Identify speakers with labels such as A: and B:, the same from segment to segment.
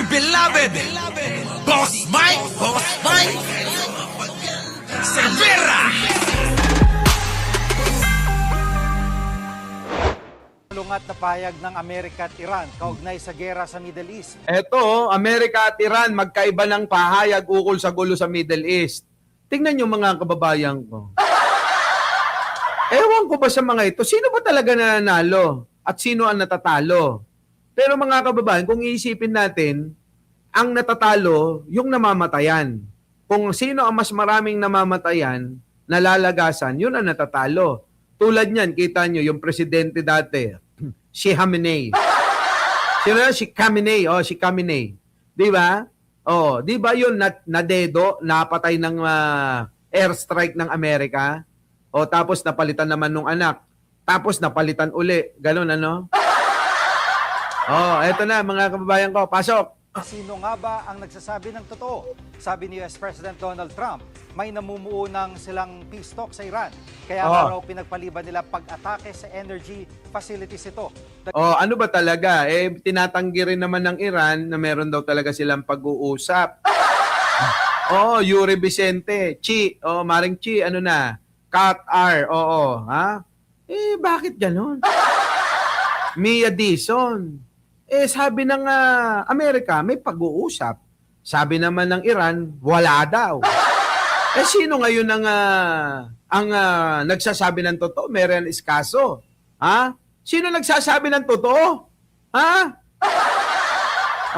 A: dear beloved, Boss Mike, Cervera.
B: Lungat na pahayag ng Amerika at Iran kaugnay sa gera sa Middle East.
C: Eto, Amerika at Iran, magkaiba ng pahayag ukol sa gulo sa Middle East. Tingnan nyo mga kababayan ko. Ewan ko ba sa mga ito, sino ba talaga nananalo at sino ang natatalo? Pero mga kababayan, kung iisipin natin, ang natatalo, yung namamatayan. Kung sino ang mas maraming namamatayan, nalalagasan, yun ang natatalo. Tulad niyan, kita nyo, yung presidente dati, si Khamenei. Sino yun? Si Khamenei. Oh, si Khamenei. Di ba? Oh, di ba yun nadedo, napatay ng airstrike ng Amerika? O tapos napalitan naman nung anak. Tapos napalitan uli. Ganun ano? Oh, eto na mga kababayan ko. Pasok.
B: Sino nga ba ang nagsasabi ng totoo? Sabi ni US President Donald Trump, may namumuo ng silang peace talk sa Iran. Kaya raw pinagpaliban nila pag-atake sa energy facilities ito.
C: Oh, ano ba talaga? Eh, tinatanggi rin naman ng Iran na meron daw talaga silang pag-uusap. Oh, Yuri Vicente, Chi, oh, Maring Chi, ano na? Qatar, oo, ha? Eh, bakit ganon? Mia Dizon. Eh, sabi ng Amerika, may pag-uusap. Sabi naman ng Iran, wala daw. Eh, sino ngayon ang nagsasabi ng totoo? Meron iskaso. Ha? Sino nagsasabi ng totoo? Ha?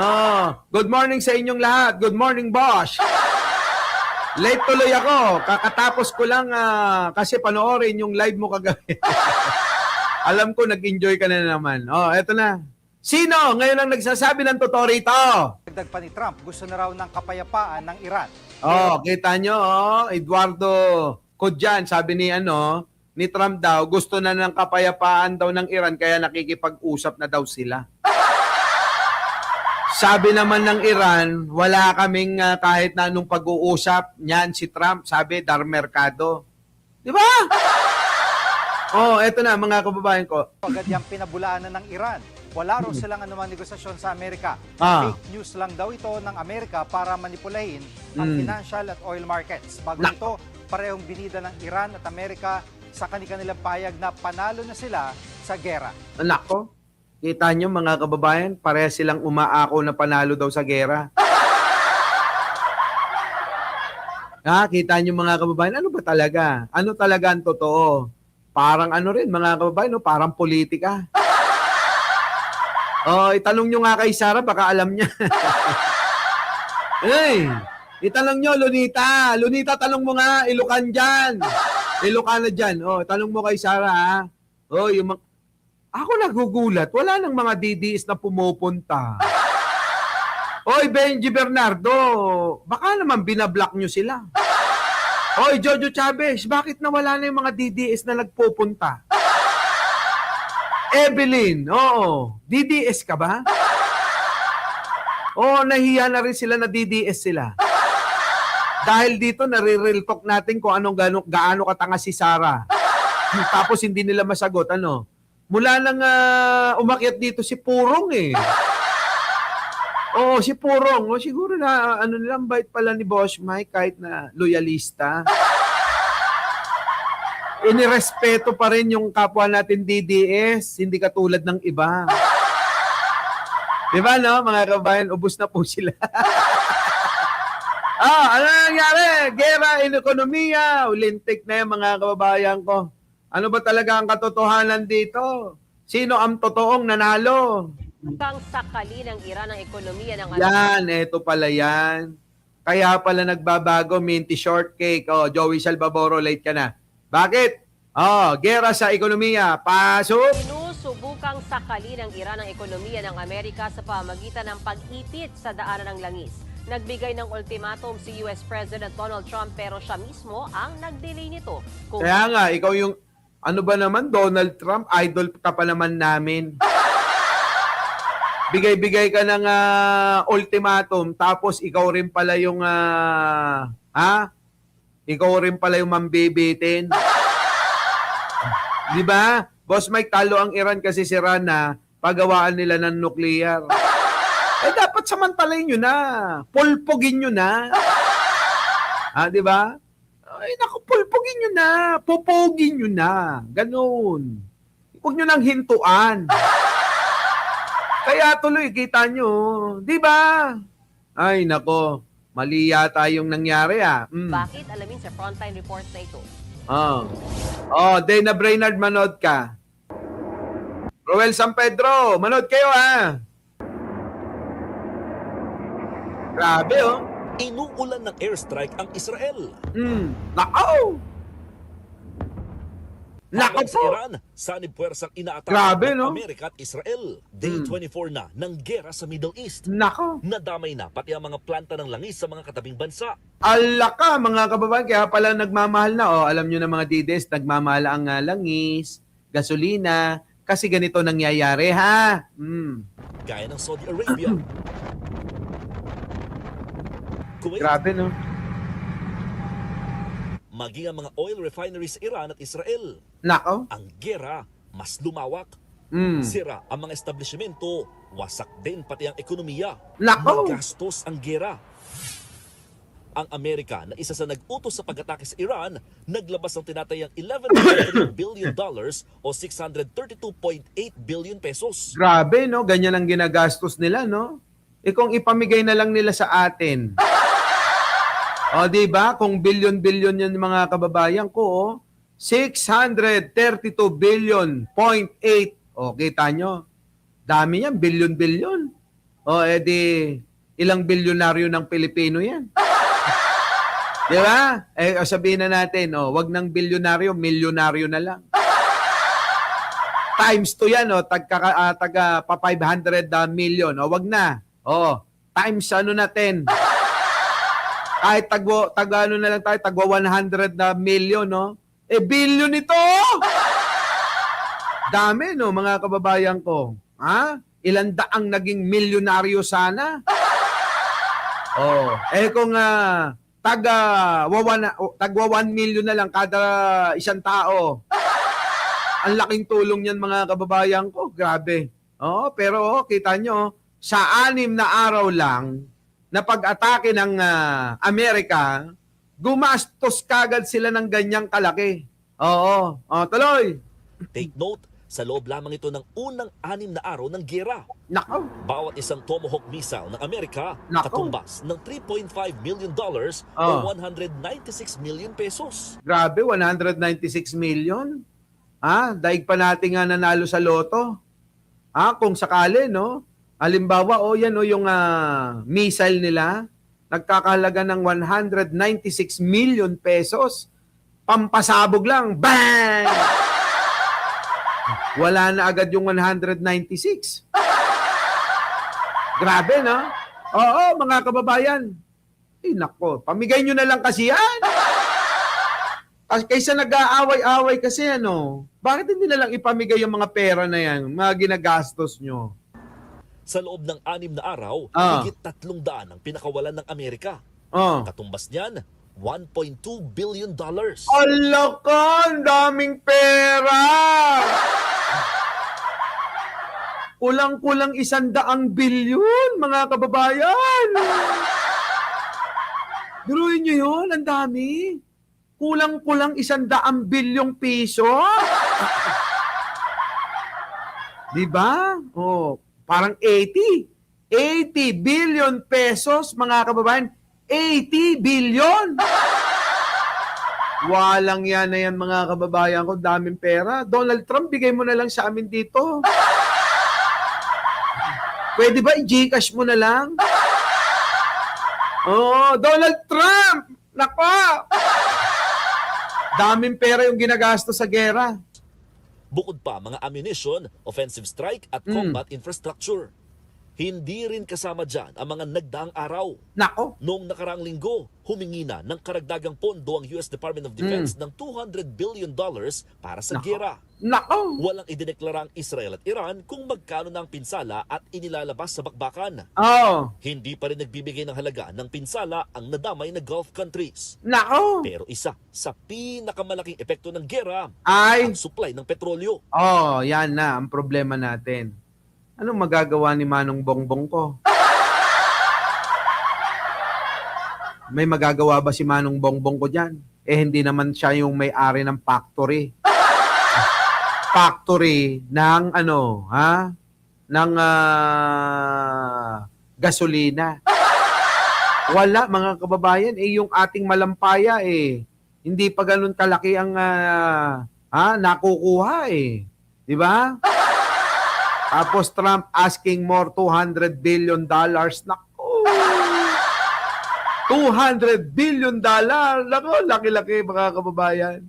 C: Oh, good morning sa inyong lahat. Good morning, boss. Late tuloy ako. Kakatapos ko lang kasi panoorin yung live mo kagabi. Alam ko, nag-enjoy ka na naman. Oh, eto na. Sino ngayon ang nagsasabi ng totoo rito?
B: Dagdag pa ni Trump, gusto na raw ng kapayapaan ng Iran.
C: Oh, kita nyo, oh, Eduardo Kodjan, sabi ni ni Trump daw, gusto na ng kapayapaan daw ng Iran kaya nakikipag-usap na daw sila. Sabi naman ng Iran, wala kaming kahit na anong pag-uusap. Niyan si Trump, sabi, dar merkado. Di ba? Oh, eto na mga kababayan ko.
B: Agad yung pinabulaanan ng Iran. Wala raw silang anumang negosasyon sa Amerika. Fake news lang daw ito ng Amerika para manipulahin ang financial at oil markets. Bago ito, parehong binida ng Iran at Amerika sa kanilang pahayag na panalo na sila sa gera.
C: Anak ko, kita nyo mga kababayan, pareha silang umaako na panalo daw sa gera. Kita nyo mga kababayan, ano ba talaga? Ano talaga ang totoo? Parang ano rin mga kababayan, no? Parang politika. Oh, itanong nyo nga kay Sarah, baka alam niya. Hey, itanong nyo, Lunita. Lunita, tanong mo nga, Ilocan dyan. Ilocana dyan. Oh, tanong mo kay Sarah, ha? Oh, ako nagugulat. Wala nang mga DDS na pumupunta. Oy, Benji Bernardo, baka naman binablock nyo sila. Oy, Jojo Chavez, bakit nawala na yung mga DDS na nagpupunta? Evelyn, oo. DDS ka ba? Oo, nahiya na rin sila na DDS sila. Dahil dito, nare-real talk natin kung gaano katanga si Sarah. Tapos hindi nila masagot, Mula nang umakyat dito si Purong eh. Oo, si Purong. O, siguro na, nilang bait pala ni Boss Mike kahit na loyalista. Inirespeto pa rin yung kapwa natin DDS, hindi katulad ng iba. Di ba, no? Mga kabayan, ubos na po sila. Ano nangyari? Gera in ekonomiya. Ulintik na yung mga kababayan ko. Ano ba talaga ang katotohanan dito? Sino ang totoong nanalo?
D: Kang sakali ng Iran ang ekonomiya ng
C: Yan, eto pala yan. Kaya pala nagbabago, minty shortcake. Oh, Joey Salvadoro, late ka na. Bakit? Oh, gera sa ekonomiya. Pasok!
D: Sinusubukang sakali ng Iran ang ekonomiya ng Amerika sa pamagitan ng pag-ipit sa daanan ng langis. Nagbigay ng ultimatum si US President Donald Trump pero siya mismo ang nag-delay nito.
C: Kaya nga, ikaw yung, ano ba naman, Donald Trump, idol ka pa naman namin. Bigay-bigay ka ng ultimatum, tapos ikaw rin pala yung, ikaw rin pala yung mambibitin. Di ba? Boss Mike, talo ang Iran kasi sira na pagawaan nila ng nuclear. Dapat samantalayin nyo na. Pulpugin nyo na. Di ba? Ay, naku, pulpugin nyo na. Pupugin nyo na. Ganun. Huwag nyo nang hintuan. Kaya tuloy, kita nyo. Di ba? Ay, nako. Mali yata yung nangyari,
D: Bakit? Alamin sa frontline report na ito.
C: Dana Brainerd, manood ka. Roel San Pedro, manood kayo, Grabe,
E: Inuulan ng airstrike ang Israel.
C: Nako! Nako
E: Habang sa
C: po!
E: Iran, sanib puwersang inaatake
C: Grabe,
E: ng
C: no?
E: Amerika at Israel. Day 24 na ng gera sa Middle East.
C: Nako!
E: Nadamay na pati ang mga planta ng langis sa mga katabing bansa.
C: Alaka, mga kababayan, kaya pala nagmamahal na. Alam nyo na mga dides, nagmamahal ang langis, gasolina, kasi ganito nangyayari, ha?
E: Gaya ng Saudi Arabia. Kuwait,
C: Grabe, no?
E: maging ang mga oil refineries sa Iran at Israel.
C: Nako!
E: Ang gera mas lumawak. Sira ang mga establishmento, wasak din pati ang ekonomiya.
C: Nako!
E: Magastos ang gera. Ang Amerika na isa sa nag-utos sa pag-atake sa Iran, naglabas ng tinatayang $11.3 billion o 632.8 billion pesos.
C: Grabe, no? Ganyan ang ginagastos nila, no? Kung ipamigay na lang nila sa atin. Di ba? Kung billion-billion yan mga kababayan ko, 632 billion, 0.8. Kita nyo? Dami yan, billion-billion. Edi, ilang bilyonaryo ng Pilipino yan. Di ba? Sabihin na natin, wag ng bilyonaryo, milyonaryo na lang. Times 2 yan, taga pa 500 million. Wag na. Times natin. Kahit tagwa na lang tayo, tagwa 100 million, billion ito! Dami, mga kababayan ko. Ilan daang naging milyonaryo sana? Kung tagwa 1 million na lang kada isang tao. Ang laking tulong niyan, mga kababayan ko. Grabe. Pero kita nyo, sa 6 na araw lang, na pag-atake ng Amerika, gumastos kagad sila ng ganyang kalaki. Tuloy.
E: Take note, sa loob lamang ito ng unang 6 na araw ng gera.
C: Nako.
E: Bawat isang Tomahawk missile ng Amerika
C: Nako.
E: katumbas ng $3.5 million o 196 million pesos.
C: Grabe, 196 million. Daig pa natin nga nanalo sa loto. Kung sakali, no? Halimbawa, yung missile nila, nagkakahalaga ng 196 million pesos. Pampasabog lang. Bang! Wala na agad yung 196. Grabe, no? Mga kababayan. Nako, pamigay nyo na lang kasi yan. Kaysa nag-aaway-away kasi, bakit hindi na lang ipamigay yung mga pera na yan, mga ginagastos nyo?
E: Sa loob ng 6 na araw, higit 300 ang pinakawalan ng Amerika. Katumbas niyan, $1.2 billion.
C: Ala ka, ang daming pera! Kulang-kulang 100 bilyon, mga kababayan! Duruin nyo yun, ang dami. Kulang-kulang 100 bilyong piso. Diba? Parang 80 billion pesos, mga kababayan. 80 billion! Walang yan na yan, mga kababayan ko. Daming pera. Donald Trump, bigay mo na lang sa amin dito. Pwede ba i-Gcash mo na lang? Donald Trump! Nako! Daming pera yung ginagastos sa gera.
E: Bukod pa mga ammunition, offensive strike at combat infrastructure. Hindi rin kasama dyan ang mga nagdaang araw.
C: Nako!
E: Noong nakaraang linggo, humingi na ng karagdagang pondo ang US Department of Defense ng $200 billion para sa gera.
C: Nako!
E: Walang idineklara ang Israel at Iran kung magkano na ang pinsala at inilalabas sa bakbakan. Hindi pa rin nagbibigay ng halaga ng pinsala ang nadamay na Gulf countries.
C: Nako!
E: Pero isa sa pinakamalaking epekto ng gera
C: Ay!
E: ang supply ng petrolyo.
C: Yan na ang problema natin. Anong magagawa ni Manong Bongbong ko? May magagawa ba si Manong Bongbong ko dyan? Eh, hindi naman siya yung may-ari ng factory. Factory ng ano, ha? Ng gasolina. Wala, mga kababayan. Eh, yung ating malampaya, eh, hindi pa ganun kalaki ang nakukuha, eh. Di ba? Tapos Trump asking more $200 billion. Naku! $200 billion. Naku, laki-laki mga kababayan.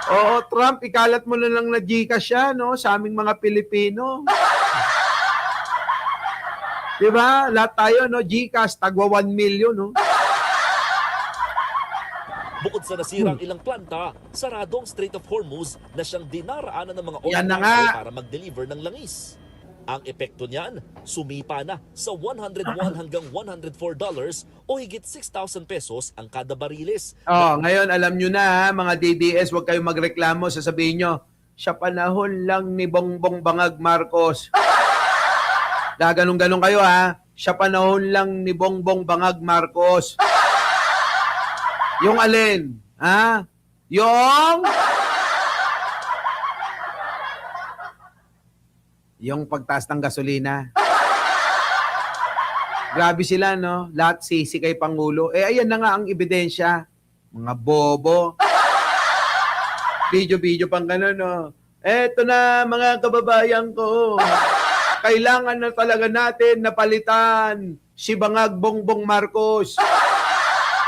C: Oo, Trump, ikalat mo na lang na Gcash siya, no? Sa aming mga Pilipino. Diba? Lahat tayo, no? Gcash, tagwa 1 million, no?
E: Bukod sa nasirang ilang planta, sarado ang Strait of Hormuz na siyang dinaraanan ng mga oil
C: Yan na
E: tanker
C: nga.
E: para mag-deliver ng langis. Ang epekto niyan, sumipa na sa $101 hanggang $104 o higit 6,000 pesos ang kada bariles.
C: Oh, ngayon alam nyo na, ha, mga DDS, huwag kayong magreklamo, sasabihin nyo, siya panahon lang ni Bongbong Bangag Marcos. Gaganong-ganong kayo, ha? Siya panahon lang ni Bongbong Bangag Marcos. Yung alin? Ha? Yung pagtaas ng gasolina. Grabe sila, no? Lahat sisi kay Pangulo. Eh, ayan na nga ang ebidensya. Mga bobo. Video-video pang gano'n, no? Eto na, mga kababayan ko. Kailangan na talaga natin na palitan si Bangag Bongbong Marcos.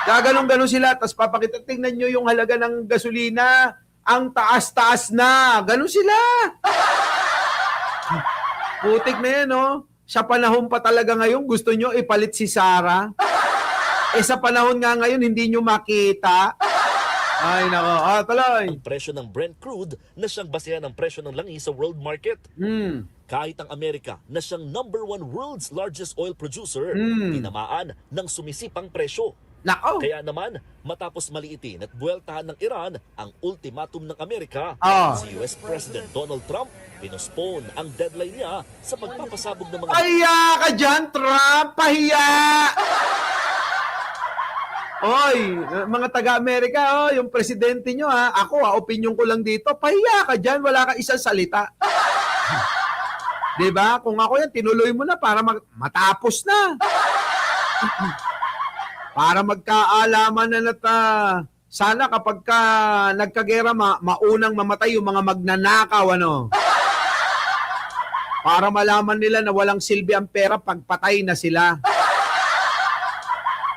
C: Gaganong-ganon sila, tapos papakita, tingnan nyo yung halaga ng gasolina. Ang taas-taas na. Ganon sila. Putik na yan, no? Sa panahon pa talaga ngayon, gusto nyo ipalit si Sara? Eh, sa panahon nga ngayon, hindi nyo makita. Ay, nako. Tuloy.
E: Ang presyo ng Brent crude na siyang basehan ng presyo ng langis sa world market. Kahit ang Amerika na siyang #1 world's largest oil producer, tinamaan ng sumisipang presyo.
C: Nako.
E: Kaya naman, matapos maliitin at buweltahan ng Iran ang ultimatum ng Amerika, si US President Donald Trump pinospone ang deadline niya sa pagpapasabog ng mga...
C: Pahiya ka dyan, Trump! Pahiya! Oy, mga taga-Amerika, yung presidente nyo, ha? Ako, opinion ko lang dito, pahiya ka dyan, wala ka isang salita. Diba? Kung ako yan, tinuloy mo na para matapos na. Para magkaalaman na sana kapag ka nagkagera, maunang mamatay yung mga magnanakaw, ano? Para malaman nila na walang silbi ang pera pagpatay na sila.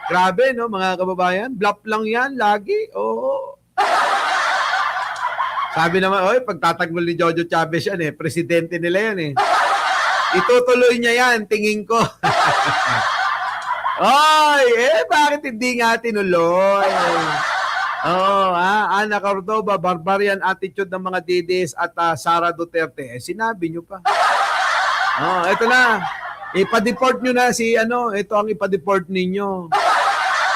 C: Grabe, no, mga kababayan? Bluff lang yan, lagi. Oo. Sabi naman, oy, pagtatanggol ni Jojo Chavez yan, eh. Presidente nila yan, eh. Itutuloy niya yan, tingin ko. Oy, bakit hindi nga tinuloy? Ana Cordova, barbarian attitude ng mga DDS at Sara Duterte. Sinabi nyo pa. Ito na. Ipa-deport nyo na si ito ang ipa-deport ninyo.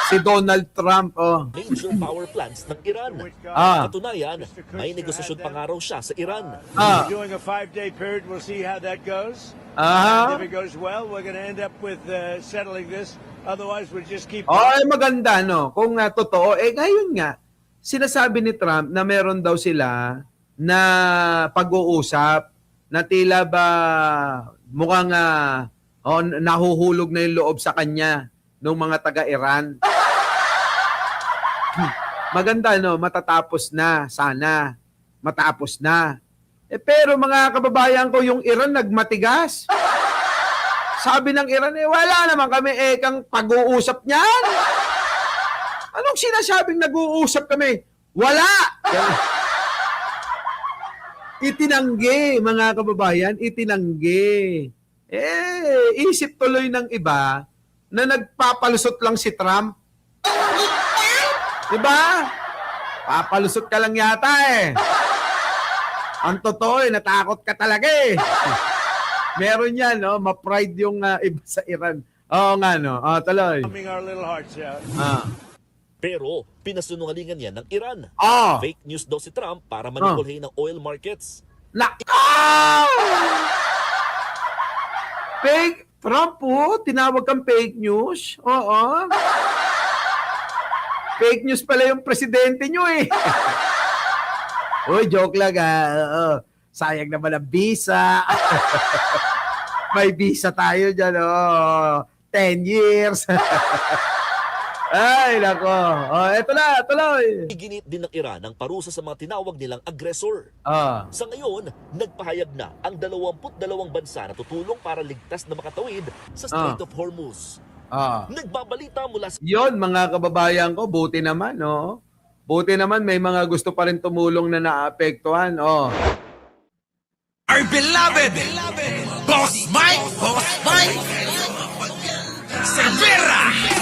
C: Si Donald Trump.
E: major power plants ng Iran. Katunayan, may negosasyon pa nga raw siya sa Iran.
F: We're doing a 5-day period. We'll see how that goes. If it goes well, we're going to end up with settling this. Otherwise, we'll just keep...
C: Maganda, no? Kung totoo, ngayon nga, sinasabi ni Trump na meron daw sila na pag-uusap na tila ba mukhang nahuhulog na yung loob sa kanya ng mga taga-Iran. Maganda, no? Matatapos na. Sana. Matapos na. Pero mga kababayan ko, yung Iran nagmatigas. Sabi ng Iran, wala naman kami kang pag-uusap niyan. Anong sinasabing nag-uusap kami? Wala! Itinanggi, mga kababayan, itinanggi. Isip tuloy ng iba na nagpapalusot lang si Trump. Diba? Papalusot ka lang yata Ang totoo natakot ka talaga Meron yan, no? Ma-pride yung iba sa Iran. Oo nga, no? Tuloy.
F: Our little hearts out.
E: Pero pinasunungalingan yan ng Iran. Fake news daw si Trump para manipulahin ng oil markets.
C: Fake? Trump tinawag kang fake news? Oo. Fake news pala yung presidente nyo eh. Uy, joke lang oo. Sayang naman ang visa. May visa tayo dyan, 10 years. Ay, nako. Eto na, tuloy.
E: Iginit din ng Iran ang parusa sa mga tinawag nilang agresor. Sa ngayon, nagpahayag na ang 22 bansa na tutulong para ligtas na makatawid sa Strait of Hormuz. Nagbabalita mula sa
C: Yon, mga kababayan ko, buti naman, Buti naman may mga gusto pa rin tumulong na naapektuhan,
A: Our beloved Boss Mike Cervera.